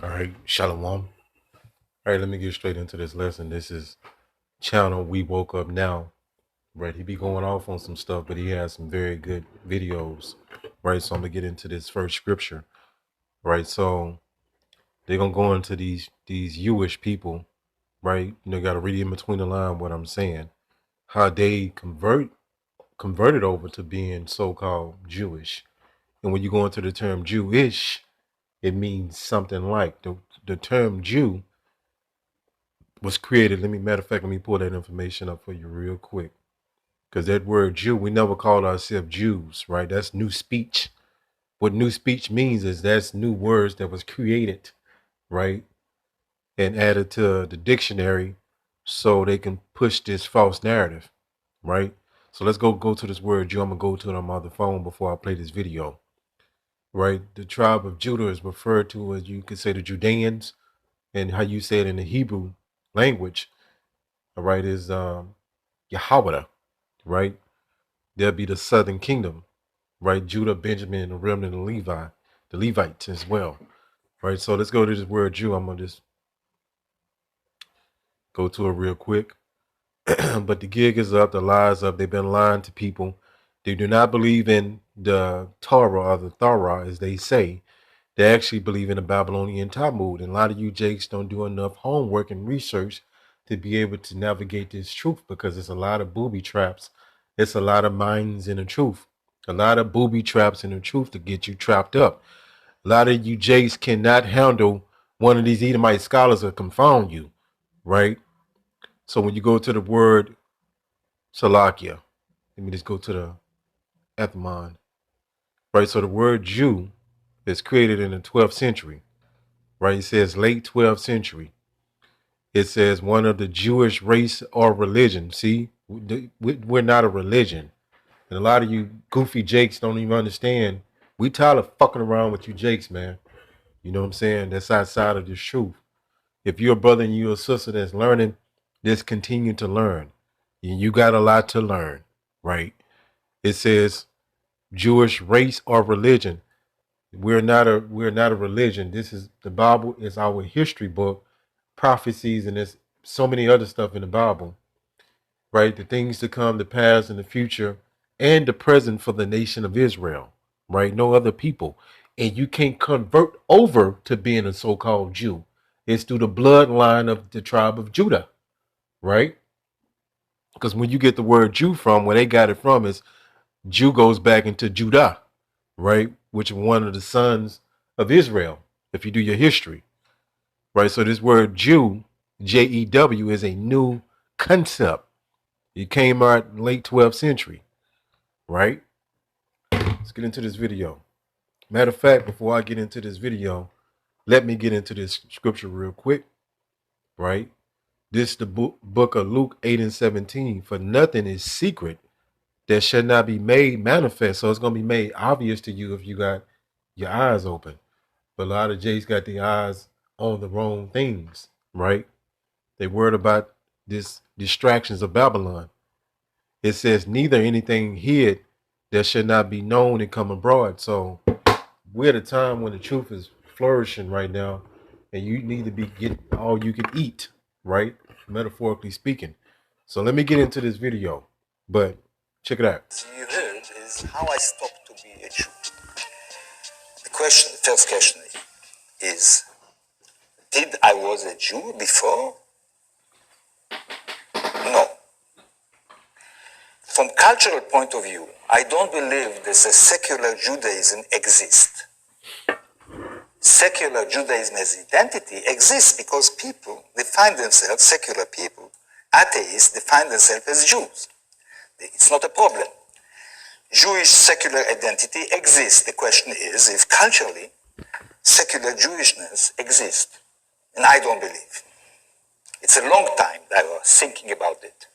All right, Shalom. All right, let me get straight into this lesson. This is channel We Woke Up Now. Right, he be going off on some stuff, but he has some very good videos. Right, so I'm gonna get into this first scripture. Right, so they're gonna go into these Jewish people. Right, got to read in between the line what I'm saying. How they converted over to being so-called Jewish, and when you go into the term Jewish, it means something like the term Jew was created. Matter of fact, let me pull that information up for you real quick. Because that word Jew, we never called ourselves Jews, right? That's new speech. What new speech means is that's new words that was created, right? And added to the dictionary so they can push this false narrative, right? So let's go to this word Jew. I'm gonna go to it on my other phone before I play this video. Right? The tribe of Judah is referred to as, you could say, the Judeans, and how you say it in the Hebrew language, all right, is Yahweh, right? There'll be the southern kingdom, right? Judah, Benjamin, the remnant of Levi, the Levites as well, right? So let's go to this word Jew. I'm going to just go to it real quick. But the gig is up, the lies up. They've been lying to people. They do not believe in the Torah or the Thorah, as they say. They actually believe in the Babylonian Talmud. And a lot of you jakes don't do enough homework and research to be able to navigate this truth, because it's a lot of booby traps. It's a lot of mines in the truth. A lot of booby traps in the truth to get you trapped up. A lot of you jakes cannot handle one of these Edomite scholars that confound you, right? So when you go to the word Salakia, let me just go to the etymon, right? So the word Jew is created in the 12th century, right? It says late 12th century. It says one of the Jewish race or religion. See, we're not a religion. And a lot of you goofy jakes don't even understand. We tired of fucking around with you jakes, man. You know what I'm saying? That's outside of this truth. If you're a brother and you're a sister that's learning, just continue to learn. You got a lot to learn, right? It says Jewish race or religion. We're not a religion. This is the Bible is our history book, prophecies, and there's so many other stuff in the Bible, right? The things to come, the past and the future, and the present for the nation of Israel, right? No other people. And you can't convert over to being a so-called Jew. It's through the bloodline of the tribe of Judah, right? Because when you get the word Jew from, where they got it from is Jew goes back into Judah, right? Which is one of the sons of Israel, if you do your history, right? So this word Jew, Jew, is a new concept. It came out in late 12th century, right? Let's get into this video. Matter of fact, before I get into this video, let me get into this scripture real quick, right? This is the book of Luke 8 and 17. For nothing is secret that shall not be made manifest. So it's going to be made obvious to you if you got your eyes open. But a lot of Jays got the eyes on the wrong things, right? They worried about this distractions of Babylon. It says neither anything hid that should not be known and come abroad. So we're at a time when the truth is flourishing right now, and you need to be getting all you can eat, right? Metaphorically speaking. So let me get into this video, but check it out. You heard is how I stopped to be a Jew. The first question is, did I was a Jew before? No. From cultural point of view, I don't believe that a secular Judaism exists. Secular Judaism as identity exists because people define themselves, secular people, atheists define themselves as Jews. It's not a problem. Jewish secular identity exists. The question is if culturally secular Jewishness exists. And I don't believe. It's a long time that I was thinking about it.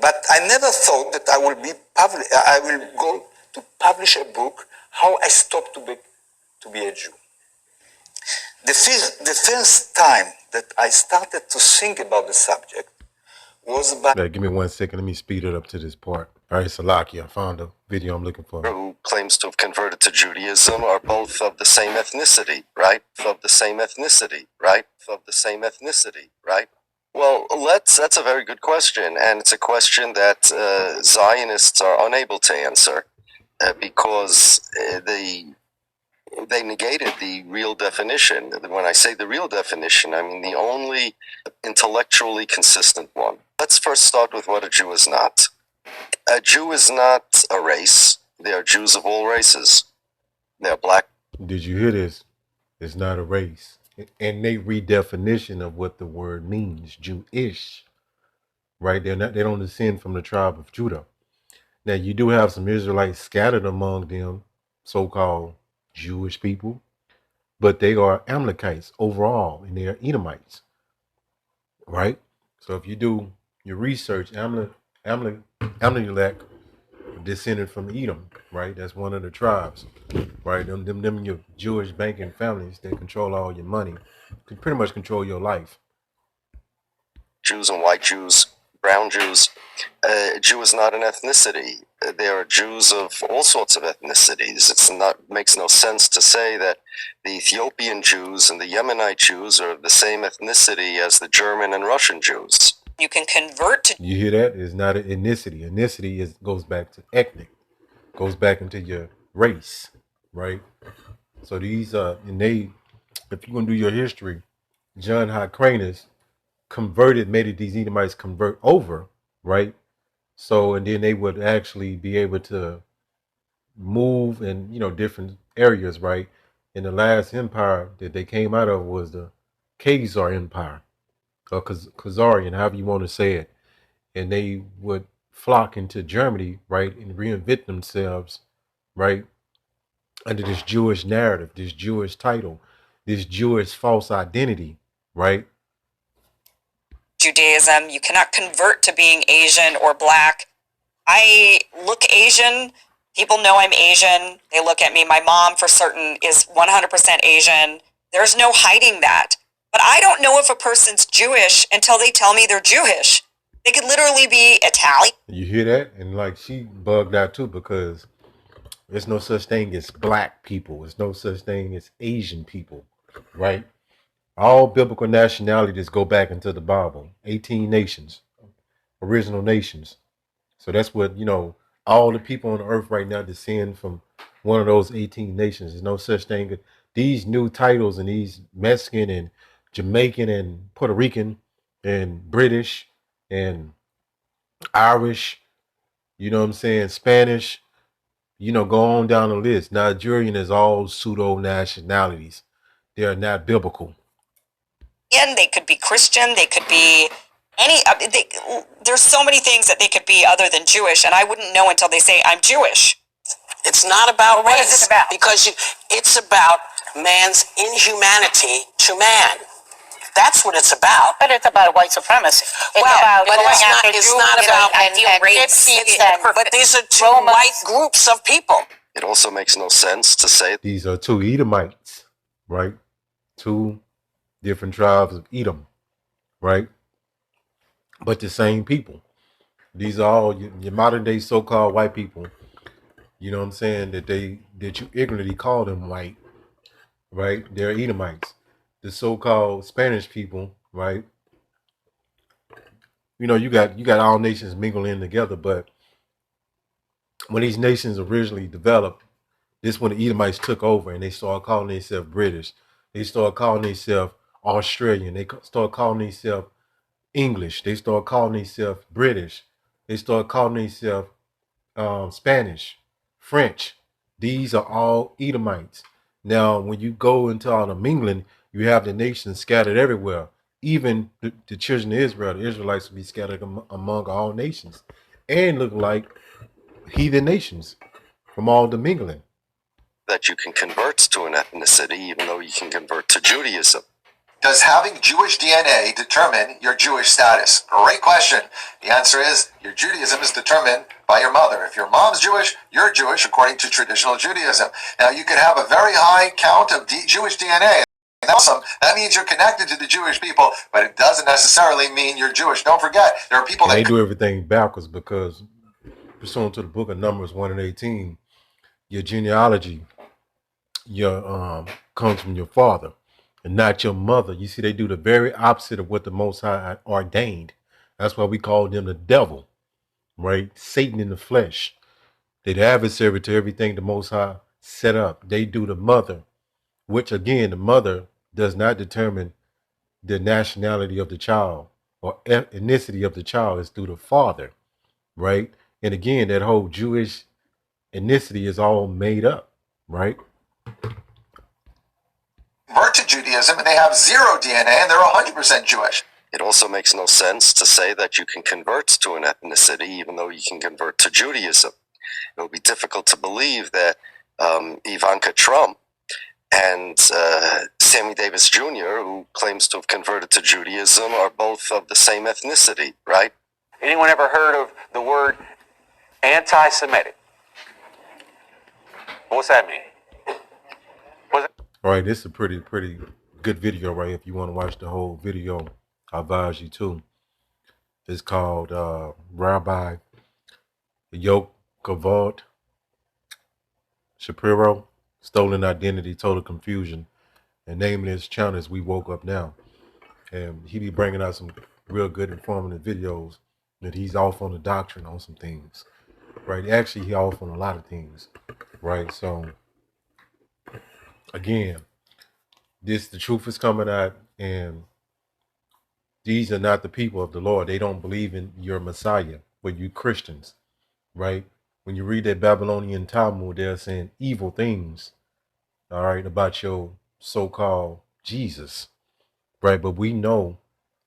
But I never thought that I will go to publish a book, how I stopped to be a Jew. The first time that I started to think about the subject was about... Give me 1 second. Let me speed it up to this part. All right, Salaki, I found the video I'm looking for. Who claims to have converted to Judaism are both of the same ethnicity, right? Of the same ethnicity, right? Of the same ethnicity, right? Well, that's a very good question, and it's a question that Zionists are unable to answer because they negated the real definition. When I say the real definition, I mean the only intellectually consistent one. Let's first start with what a Jew is not. A Jew is not a race. They are Jews of all races. They're black. Did you hear this? It's not a race. And they redefinition of what the word means, Jewish, right? They don't descend from the tribe of Judah. Now you do have some Israelites scattered among them, so-called Jewish people, but they are Amalekites overall, and they are Edomites, right? So if you do your research, Amalek descended from Edom, right? That's one of the tribes, right? Them your Jewish banking families that control all your money, can pretty much control your life. Jews and white Jews, brown Jews. Jew is not an ethnicity. There are Jews of all sorts of ethnicities. Makes no sense to say that the Ethiopian Jews and the Yemenite Jews are of the same ethnicity as the German and Russian Jews. You can convert to. You hear that? It's not an ethnicity. Ethnicity goes back to ethnic, goes back into your race, right? So these if you're gonna do your history, John Hyrcanus made these Edomites convert over, right? So and then they would actually be able to move in different areas, right? And the last empire that they came out of was the Khazar Empire, or Khazarian, however you want to say it. And they would flock into Germany, right, and reinvent themselves, right, under this Jewish narrative, this Jewish title, this Jewish false identity, right? Judaism. You cannot convert to being Asian or black. I look Asian. People know I'm Asian. They look at me. My mom, for certain, is 100% Asian. There's no hiding that. But I don't know if a person's Jewish until they tell me they're Jewish. They could literally be Italian. You hear that? And like she bugged out too, because there's no such thing as black people. There's no such thing as Asian people, right? All biblical nationalities go back into the Bible. 18 nations, original nations. So that's what, all the people on the earth right now descend from one of those 18 nations. There's no such thing. These new titles and these Mexican and Jamaican and Puerto Rican and British and Irish, you know what I'm saying, Spanish, go on down the list. Nigerian is all pseudo nationalities. They are not biblical. And they could be Christian. They could be there's so many things that they could be other than Jewish, and I wouldn't know until they say I'm Jewish. It's not about race. What is it about? Because it's about man's inhumanity to man. That's what it's about. But it's about white supremacy. It's about but going it's not, after it's Jews not about and race. Gypsies But these are two Romans. white groups of people. It also makes no sense to say These are two Edomites, right? Two different tribes of Edom, right? But the same people. These are all your modern day so-called white people. You know what I'm saying? That you ignorantly call them white, right? They're Edomites. The so-called Spanish people, right? You got all nations mingling together, but when these nations originally developed, this when the Edomites took over and they started calling themselves British. They started calling themselves Australian. They started calling themselves English. They started calling themselves British. They started calling themselves Spanish, French. These are all Edomites. Now, when you go into all the mingling, you have the nations scattered everywhere. Even the children of Israel, the Israelites will be scattered among all nations and look like heathen nations from all the mingling. that you can convert to an ethnicity, even though you can convert to Judaism. Does having Jewish DNA determine your Jewish status? Great question. The answer is your Judaism is determined by your mother. If your mom's Jewish, you're Jewish according to traditional Judaism. Now, you can have a very high count of Jewish DNA. Awesome. That means you're connected to the Jewish people, but it doesn't necessarily mean you're Jewish. Don't forget, there are people they do everything backwards because pursuant to the book of Numbers 1 and 18, your genealogy, your comes from your father and not your mother. You see, they do the very opposite of what the Most High ordained. That's why we call them the devil, right? Satan in the flesh. They're the adversary to everything the Most High set up. They do the mother, which again, the mother does not determine the nationality of the child or ethnicity of the child. Is through the father, right? And again, that whole Jewish ethnicity is all made up, right? Convert to Judaism and they have zero DNA and they're 100% Jewish. It also makes no sense to say that you can convert to an ethnicity even though you can convert to Judaism. It would be difficult to believe that Ivanka Trump and Sammy Davis Jr., who claims to have converted to Judaism, are both of the same ethnicity, right? Anyone ever heard of the word anti-Semitic? What's that mean? All right, this is a pretty good video, right? If you want to watch the whole video, I advise you to. It's called Rabbi Yocheved Shapiro, Stolen Identity, Total Confusion, and naming his channel is We Woke Up Now. And he be bringing out some real good informative videos that he's off on the doctrine on some things, right? Actually, he off on a lot of things, right? So, again, the truth is coming out, and these are not the people of the Lord. They don't believe in your Messiah, but you Christians, right? When you read that Babylonian Talmud, they're saying evil things, all right, about your so-called Jesus, right? But we know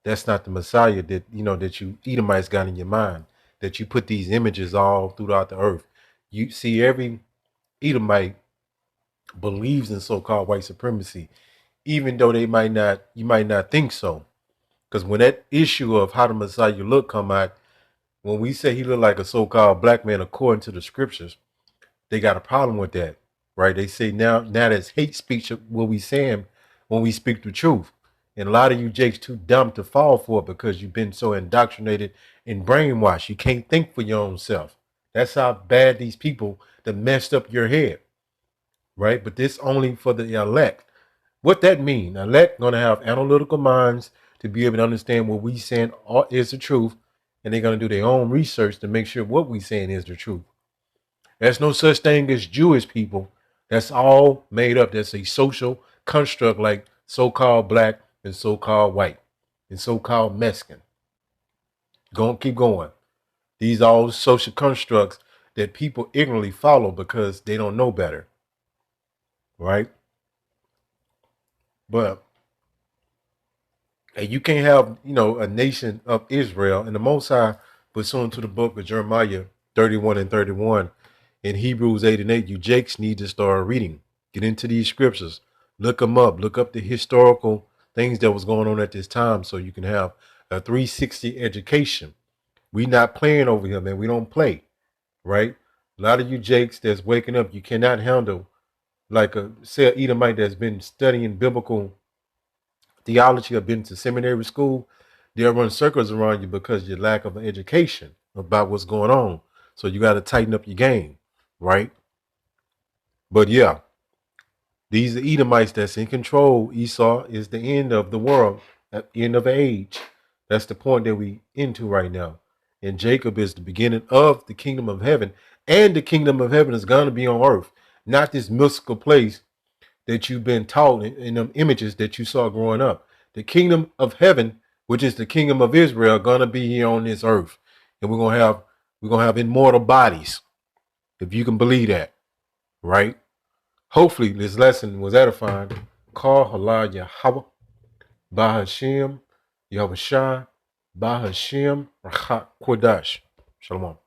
that's not the Messiah that, that you Edomites got in your mind, that you put these images all throughout the earth. You see, every Edomite believes in so-called white supremacy, even though you might not think so. Because when that issue of how the Messiah look come out, when we say he looked like a so-called black man according to the scriptures, they got a problem with that, right? They say now that's hate speech what we saying when we speak the truth. And a lot of you jakes too dumb to fall for it because you've been so indoctrinated and brainwashed. You can't think for your own self. That's how bad these people that messed up your head, right? But this only for the elect. What that mean? Elect gonna have analytical minds to be able to understand what we saying is the truth, and they're gonna do their own research to make sure what we saying is the truth. There's no such thing as Jewish people. That's all made up. That's a social construct like so-called black and so-called white and so-called Mexican. Keep going. These are all social constructs that people ignorantly follow because they don't know better, right? But you can't have, a nation of Israel, and the Most High, pursuant to the book of Jeremiah 31 and 31, in Hebrews 8 and 8, you jakes need to start reading. Get into these scriptures. Look them up. Look up the historical things that was going on at this time so you can have a 360 education. We not playing over here, man. We don't play, right? A lot of you jakes that's waking up, you cannot handle like a Edomite that's been studying biblical theology or been to seminary school. They'll run circles around you because of your lack of an education about what's going on. So you got to tighten up your game, right? But yeah, these are Edomites that's in control. Esau is the end of the world, end of age. That's the point that we into right now. And Jacob is the beginning of the kingdom of heaven. And the kingdom of heaven is going to be on earth, not this mystical place that you've been taught in them images that you saw growing up. The kingdom of heaven, which is the kingdom of Israel, gonna be here on this earth, and we're gonna have immortal bodies, if you can believe that, right? Hopefully, this lesson was edifying. Call halal Yahweh, Bahashem, Yahushua, Bahashem, Rachat Kodash. Shalom.